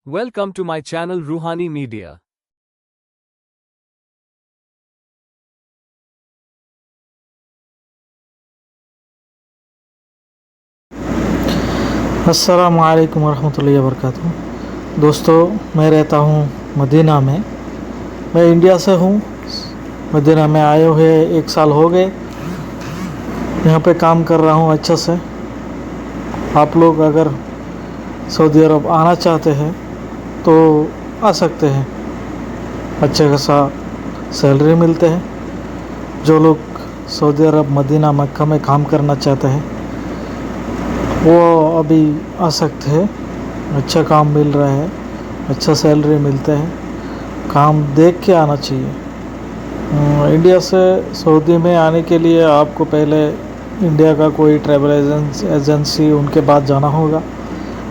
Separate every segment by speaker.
Speaker 1: Welcome to my channel Ruhani Media.
Speaker 2: अस्सलामुअलैकुम वरहमतुल्लाहि वबरकातुहू। दोस्तों, मैं रहता हूँ मदीना में। मैं इंडिया से हूँ। मदीना में आए हुए 1 साल हो गए। यहाँ पे काम कर रहा हूँ अच्छे से। आप लोग अगर सऊदी अरब आना चाहते हैं तो आ सकते हैं। अच्छे खासा सैलरी मिलते हैं। जो लोग सऊदी अरब मदीना मक्का में काम करना चाहते हैं वो अभी आ सकते हैं। अच्छा काम मिल रहा है, अच्छा सैलरी मिलते हैं। काम देख के आना चाहिए। इंडिया से सऊदी में आने के लिए आपको पहले इंडिया का कोई ट्रैवल एजेंसी उनके पास जाना होगा,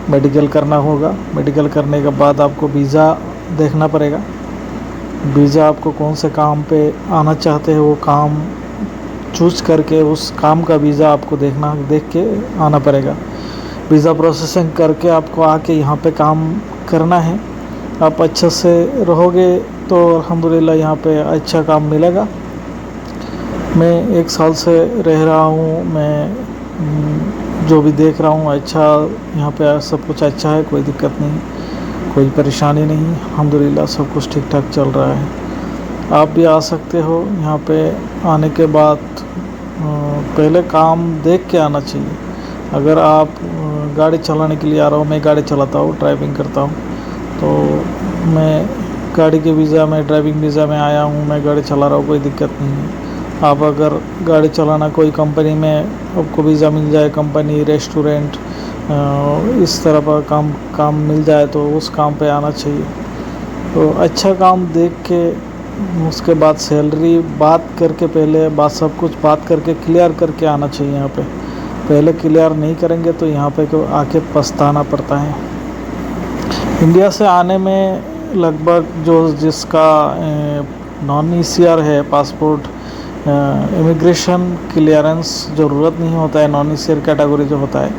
Speaker 2: मेडिकल करना होगा। मेडिकल करने के बाद आपको वीज़ा देखना पड़ेगा। वीज़ा आपको कौन से काम पे आना चाहते हैं वो काम चूज़ करके उस काम का वीज़ा आपको देख के आना पड़ेगा। वीज़ा प्रोसेसिंग करके आपको आके यहाँ पे काम करना है। आप अच्छे से रहोगे तो अल्हम्दुलिल्लाह यहाँ पे अच्छा काम मिलेगा। मैं 1 साल से रह रहा हूँ। मैं जो भी देख रहा हूँ अच्छा, यहाँ पे सब कुछ अच्छा है, कोई दिक्कत नहीं, कोई परेशानी नहीं। अल्हम्दुलिल्लाह सब कुछ ठीक ठाक चल रहा है। आप भी आ सकते हो। यहाँ पे आने के बाद पहले काम देख के आना चाहिए। अगर आप गाड़ी चलाने के लिए आ रहा हो, मैं गाड़ी चलाता हूँ, ड्राइविंग करता हूँ, तो मैं गाड़ी के वीज़ा में, ड्राइविंग वीज़ा में आया हूँ, मैं गाड़ी चला रहा हूँ, कोई दिक्कत नहीं है। आप अगर गाड़ी चलाना कोई कंपनी में आपको वीज़ा मिल जाए, कंपनी, रेस्टोरेंट, इस तरह का काम मिल जाए तो उस काम पे आना चाहिए। तो अच्छा काम देख के उसके बाद सैलरी बात करके, पहले बात सब कुछ बात करके क्लियर करके आना चाहिए। यहाँ पे पहले क्लियर नहीं करेंगे तो यहाँ पे आके पछताना पड़ता है। इंडिया से आने में लगभग जिसका नॉन ईसीआर है, पासपोर्ट इमिग्रेशन क्लियरेंस ज़रूरत नहीं होता है। नॉन ईसीआर कैटेगरी जो होता है,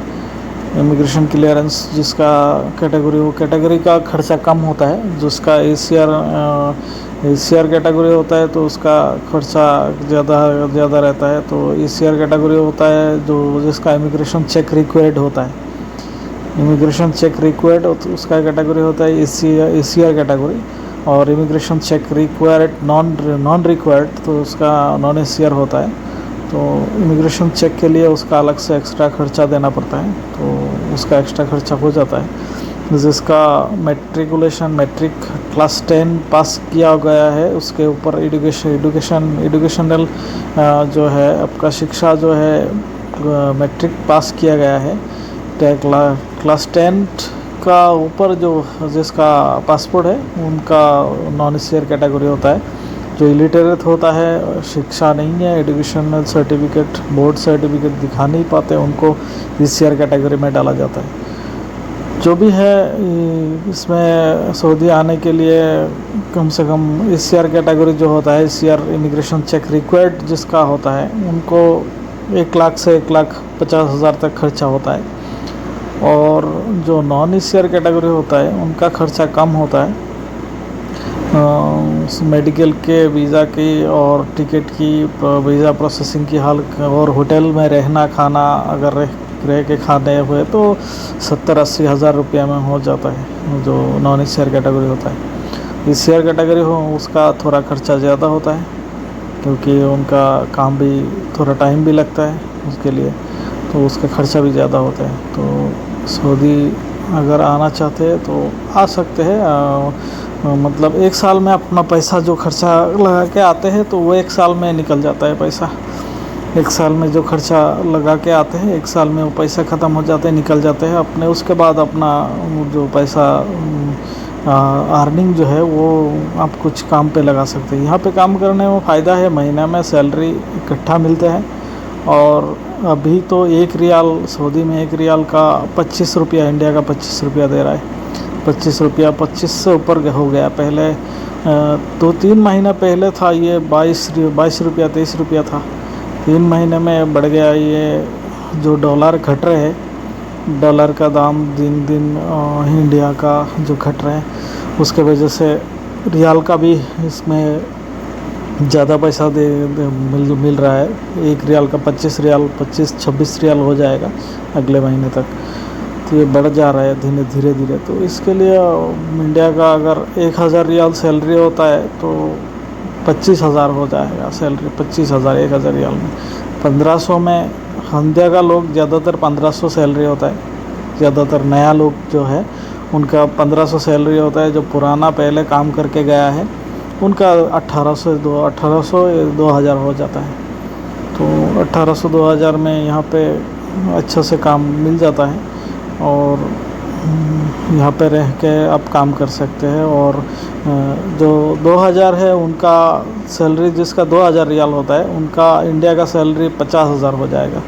Speaker 2: इमिग्रेशन क्लियरेंस जिसका कैटेगरी, वो कैटेगरी का खर्चा कम होता है। जिसका एसीआर कैटेगरी होता है तो उसका खर्चा ज़्यादा रहता है। तो एसीआर कैटेगरी होता है जिसका इमिग्रेशन चेक रिक्वायर्ड होता है। इमिग्रेशन चेक रिक्वायर्ड उसका कैटेगरी होता है एसीआर कैटेगरी। और immigration check required non required तो उसका नॉन एसीआर होता है। तो इमिग्रेशन चेक के लिए उसका अलग से एक्स्ट्रा खर्चा देना पड़ता है, तो उसका एक्स्ट्रा खर्चा हो जाता है। जिसका मैट्रिक क्लास 10 पास किया गया है, उसके ऊपर एजुकेशनल जो है आपका शिक्षा जो है मैट्रिक पास किया गया है। क्लास 10 का ऊपर जो जिसका पासपोर्ट है उनका नॉन एसीआर कैटेगरी होता है। जो इलिटरेट होता है, शिक्षा नहीं है, एजुकेशनल सर्टिफिकेट, बोर्ड सर्टिफिकेट दिखा नहीं पाते, उनको ईसीआर कैटेगरी में डाला जाता है। जो भी है, इसमें सऊदी आने के लिए कम से कम ईसीआर कैटेगरी जो होता है, ईसीआर इमिग्रेशन चेक रिक्वायर्ड जिसका होता है, उनको 1 लाख से 1,50,000 तक खर्चा होता है। और जो नॉन ईसीआर कैटेगरी होता है उनका खर्चा कम होता है। मेडिकल के, वीज़ा की और टिकट की, वीज़ा प्रोसेसिंग की हाल, और होटल में रहना खाना अगर रह के खाने हुए तो 70-80 हज़ार रुपये में हो जाता है। जो नॉन ईसीआर कैटेगरी होता है, ईसीआर कैटेगरी हो उसका थोड़ा खर्चा ज़्यादा होता है, क्योंकि उनका काम भी थोड़ा टाइम भी लगता है उसके लिए, तो उसका खर्चा भी ज़्यादा होता है। तो सऊदी अगर आना चाहते हैं तो आ सकते हैं। मतलब 1 साल में अपना पैसा जो खर्चा लगा के आते हैं तो वो 1 साल में निकल जाता है पैसा। 1 साल में जो खर्चा लगा के आते हैं 1 साल में वो पैसा ख़त्म हो जाते हैं, निकल जाते हैं अपने। उसके बाद अपना जो पैसा अर्निंग जो है वो आप कुछ काम पे लगा सकते हैं। यहाँ पे काम करने में फ़ायदा है, महीना में सैलरी इकट्ठा मिलते हैं। और अभी तो 1 रियाल, सऊदी में 1 रियाल का 25 रुपया, इंडिया का 25 रुपया दे रहा है। 25 रुपया, 25 से ऊपर हो गया। पहले 2-3 महीना पहले था ये 22 रुपया, 23 रुपया था। 3 महीने में बढ़ गया। ये जो डॉलर घट रहे हैं डॉलर का दाम दिन दिन इंडिया का जो घट रहे हैं उसके वजह से रियाल का भी इसमें ज़्यादा पैसा मिल रहा है। एक रियाल का 25-26 रियाल हो जाएगा अगले महीने तक। तो ये बढ़ जा रहा है धीरे धीरे। तो इसके लिए इंडिया का अगर 1000 रियाल सैलरी होता है तो 25,000 हो जाएगा सैलरी। 25,000 1000 रियाल में 1500 में इंडिया का लोग ज़्यादातर 1500 सैलरी होता है। ज़्यादातर नया लोग जो है उनका 1500 सैलरी होता है। जो पुराना पहले काम करके गया है उनका 1800-2000 हो जाता है। तो 1800-2000 में यहाँ पे अच्छा से काम मिल जाता है और यहाँ पे रह के आप काम कर सकते हैं। और जो 2000 है उनका सैलरी, जिसका 2000 रियाल होता है, उनका इंडिया का सैलरी 50,000 हो जाएगा।